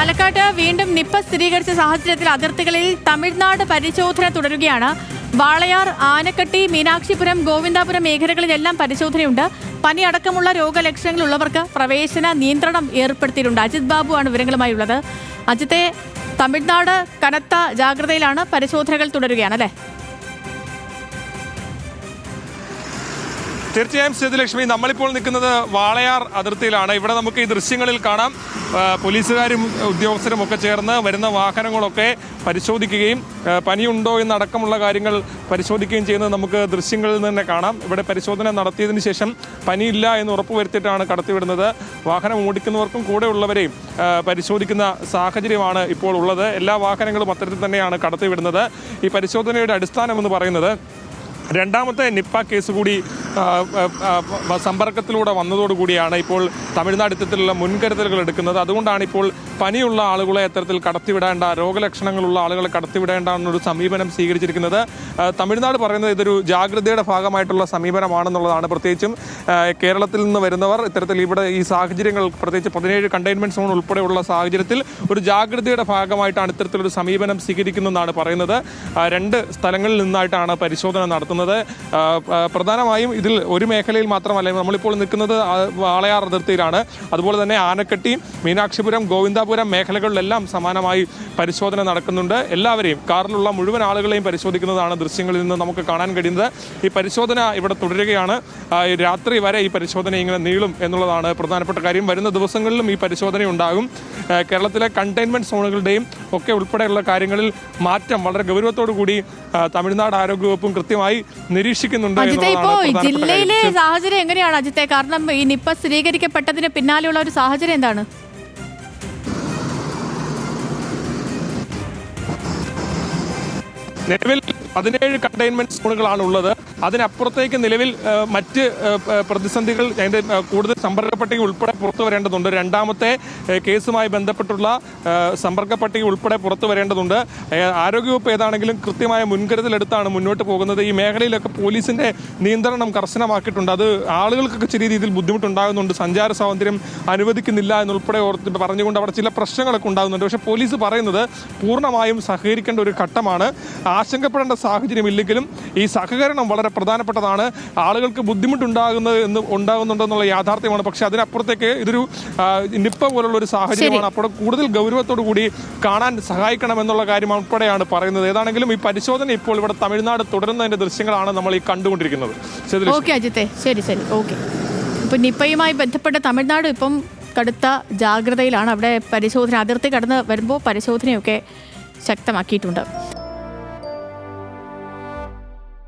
പാലക്കാട് വീണ്ടും നിപ്പ സ്ഥിരീകരിച്ച സാഹചര്യത്തിൽ അതിർത്തികളിൽ തമിഴ്നാട് പരിശോധന തുടരുകയാണ്. വാളയാർ, ആനക്കട്ടി, മീനാക്ഷിപുരം, ഗോവിന്ദാപുരം മേഖലകളിലെല്ലാം പരിശോധനയുണ്ട്. പനി അടക്കമുള്ള രോഗലക്ഷണങ്ങളുള്ളവർക്ക് പ്രവേശന നിയന്ത്രണം ഏർപ്പെടുത്തിയിട്ടുണ്ട്. അജിത് ബാബു ആണ് വിവരങ്ങളുമായി ഉള്ളത്. അജിത്തെ, തമിഴ്നാട് കനത്ത ജാഗ്രതയിലാണ്, പരിശോധനകൾ തുടരുകയാണ് അല്ലേ? തീർച്ചയായും സേതുലക്ഷ്മി, നമ്മളിപ്പോൾ നിൽക്കുന്നത് വാളയാർ അതിർത്തിയിലാണ്. ഇവിടെ നമുക്ക് ഈ ദൃശ്യങ്ങളിൽ കാണാം, പോലീസുകാരും ഉദ്യോഗസ്ഥരും ഒക്കെ ചേർന്ന് വരുന്ന വാഹനങ്ങളൊക്കെ പരിശോധിക്കുകയും പനിയുണ്ടോ എന്നടക്കമുള്ള കാര്യങ്ങൾ പരിശോധിക്കുകയും ചെയ്യുന്നത് നമുക്ക് ദൃശ്യങ്ങളിൽ നിന്ന് തന്നെ കാണാം. ഇവിടെ പരിശോധന നടത്തിയതിന് ശേഷം പനിയില്ല എന്ന് ഉറപ്പുവരുത്തിയിട്ടാണ് കടത്തിവിടുന്നത്. വാഹനം ഓടിക്കുന്നവർക്കും കൂടെ ഉള്ളവരെയും പരിശോധിക്കുന്ന സാഹചര്യമാണ് ഇപ്പോൾ ഉള്ളത്. എല്ലാ വാഹനങ്ങളും അത്തരത്തിൽ തന്നെയാണ് കടത്തിവിടുന്നത്. ഈ പരിശോധനയുടെ അടിസ്ഥാനം എന്ന് പറയുന്നത് രണ്ടാമത്തെ നിപ്പ കേസ് കൂടി സമ്പർക്കത്തിലൂടെ വന്നതോടുകൂടിയാണ് ഇപ്പോൾ തമിഴ്നാട് ഇത്തരത്തിലുള്ള മുൻകരുതലുകൾ എടുക്കുന്നത്. അതുകൊണ്ടാണ് ഇപ്പോൾ പനിയുള്ള ആളുകളെ അത്തരത്തിൽ കടത്തിവിടേണ്ട, രോഗലക്ഷണങ്ങളുള്ള ആളുകളെ കടത്തിവിടേണ്ട എന്നൊരു സമീപനം സ്വീകരിച്ചിരിക്കുന്നത്. തമിഴ്നാട് പറയുന്നത് ഇതൊരു ജാഗ്രതയുടെ ഭാഗമായിട്ടുള്ള സമീപനമാണെന്നുള്ളതാണ്. പ്രത്യേകിച്ചും കേരളത്തിൽ നിന്ന് വരുന്നവർ ഇത്തരത്തിൽ ഇവിടെ ഈ സാഹചര്യങ്ങൾ, പ്രത്യേകിച്ച് 17 കണ്ടെയ്ൻമെൻറ്റ് സോൺ ഉൾപ്പെടെയുള്ള സാഹചര്യത്തിൽ ഒരു ജാഗ്രതയുടെ ഭാഗമായിട്ടാണ് ഇത്തരത്തിലൊരു സമീപനം സ്വീകരിക്കുന്നതെന്നാണ് പറയുന്നത്. 2 സ്ഥലങ്ങളിൽ നിന്നായിട്ടാണ് പരിശോധന നടത്തുന്നത്. പ്രധാനമായും ഇതിൽ ഒരു മേഖലയിൽ മാത്രമല്ല, നമ്മളിപ്പോൾ നിൽക്കുന്നത് വാളയാർ അതിർത്തിയിലാണ്. അതുപോലെ തന്നെ ആനക്കട്ടി, മീനാക്ഷിപുരം, ഗോവിന്ദാപുരം മേഖലകളിലെല്ലാം സമാനമായി പരിശോധന നടക്കുന്നുണ്ട്. എല്ലാവരെയും, കാറിലുള്ള മുഴുവൻ ആളുകളെയും പരിശോധിക്കുന്നതാണ് ദൃശ്യങ്ങളിൽ നിന്ന് നമുക്ക് കാണാൻ കഴിയുന്നത്. ഈ പരിശോധന ഇവിടെ തുടരുകയാണ്. രാത്രി വരെ ഈ പരിശോധന ഇങ്ങനെ നീളും എന്നുള്ളതാണ് പ്രധാനപ്പെട്ട കാര്യം. വരുന്ന ദിവസങ്ങളിലും ഈ പരിശോധന ഉണ്ടാകും. കേരളത്തിലെ കണ്ടെയ്ൻമെൻറ്റ് സോണുകളുടെയും ഒക്കെ ഉൾപ്പെടെയുള്ള കാര്യങ്ങളിൽ മാറ്റം വളരെ ഗൗരവത്തോടു കൂടി തമിഴ്നാട് ആരോഗ്യവകുപ്പും കൃത്യമായി നിരീക്ഷിക്കുന്നുണ്ട്. ജില്ലയിലെ സാഹചര്യം എങ്ങനെയാണ് അജിത്തെ? കാരണം ഈ നിപ്പ സ്ഥിരീകരിക്കപ്പെട്ടതിന് പിന്നാലെയുള്ള ഒരു സാഹചര്യം എന്താണ്? നിലവിൽ 17 കണ്ടെയ്ൻമെന്റ് സോണുകളാണ് ഉള്ളത്. അതിനപ്പുറത്തേക്ക് നിലവിൽ മറ്റ് പ്രതിസന്ധികൾ, അതിൻ്റെ കൂടുതൽ സമ്പർക്ക പട്ടിക ഉൾപ്പെടെ പുറത്തു വരേണ്ടതുണ്ട്. രണ്ടാമത്തെ കേസുമായി ബന്ധപ്പെട്ടുള്ള സമ്പർക്ക പട്ടിക ഉൾപ്പെടെ പുറത്തു വരേണ്ടതുണ്ട്. ആരോഗ്യവകുപ്പ് ഏതാണെങ്കിലും കൃത്യമായ മുൻകരുതലെടുത്താണ് മുന്നോട്ട് പോകുന്നത്. ഈ മേഖലയിലൊക്കെ പോലീസിൻ്റെ നിയന്ത്രണം കർശനമാക്കിയിട്ടുണ്ട്. അത് ആളുകൾക്കൊക്കെ ചെറിയ രീതിയിൽ ബുദ്ധിമുട്ടുണ്ടാകുന്നുണ്ട്. സഞ്ചാര സ്വാതന്ത്ര്യം അനുവദിക്കുന്നില്ല എന്നുൾപ്പെടെ പറഞ്ഞുകൊണ്ട് അവിടെ ചില പ്രശ്നങ്ങളൊക്കെ ഉണ്ടാകുന്നുണ്ട്. പക്ഷേ പോലീസ് പറയുന്നത് പൂർണ്ണമായും സഹകരിക്കേണ്ട ഒരു ഘട്ടമാണ്. ആശങ്കപ്പെടേണ്ട സാഹചര്യമില്ലെങ്കിലും ഈ സഹകരണം വളരെ പ്രധാനപ്പെട്ടതാണ്. ആളുകൾക്ക് ഉണ്ടാകുന്നുണ്ടെന്നുള്ള യാഥാർത്ഥ്യമാണ്. പക്ഷെ അതിനപ്പുറത്തേക്ക് ഇതൊരു നിപ്പ പോലുള്ള ഒരു സാഹചര്യമാണ്. അപ്പോൾ കൂടുതൽ ഗൗരവത്തോടു കൂടി കാണാൻ സഹായിക്കണമെന്നുള്ള കാര്യം ഉൾപ്പെടെയാണ് പറയുന്നത്. ഏതാണെങ്കിലും ഈ പരിശോധന ഇപ്പോൾ ഇവിടെ തമിഴ്നാട് തുടരുന്നതിന്റെ ദൃശ്യങ്ങളാണ് നമ്മൾ ഈ കണ്ടുകൊണ്ടിരിക്കുന്നത്. ശരി. ഇപ്പൊ നിപ്പയുമായി ബന്ധപ്പെട്ട് തമിഴ്നാട് ഇപ്പം കടുത്ത ജാഗ്രതയിലാണ്. അവിടെ പരിശോധന, അതിർത്തി കടന്ന് വരുമ്പോൾ പരിശോധനയൊക്കെ ശക്തമാക്കിയിട്ടുണ്ട്.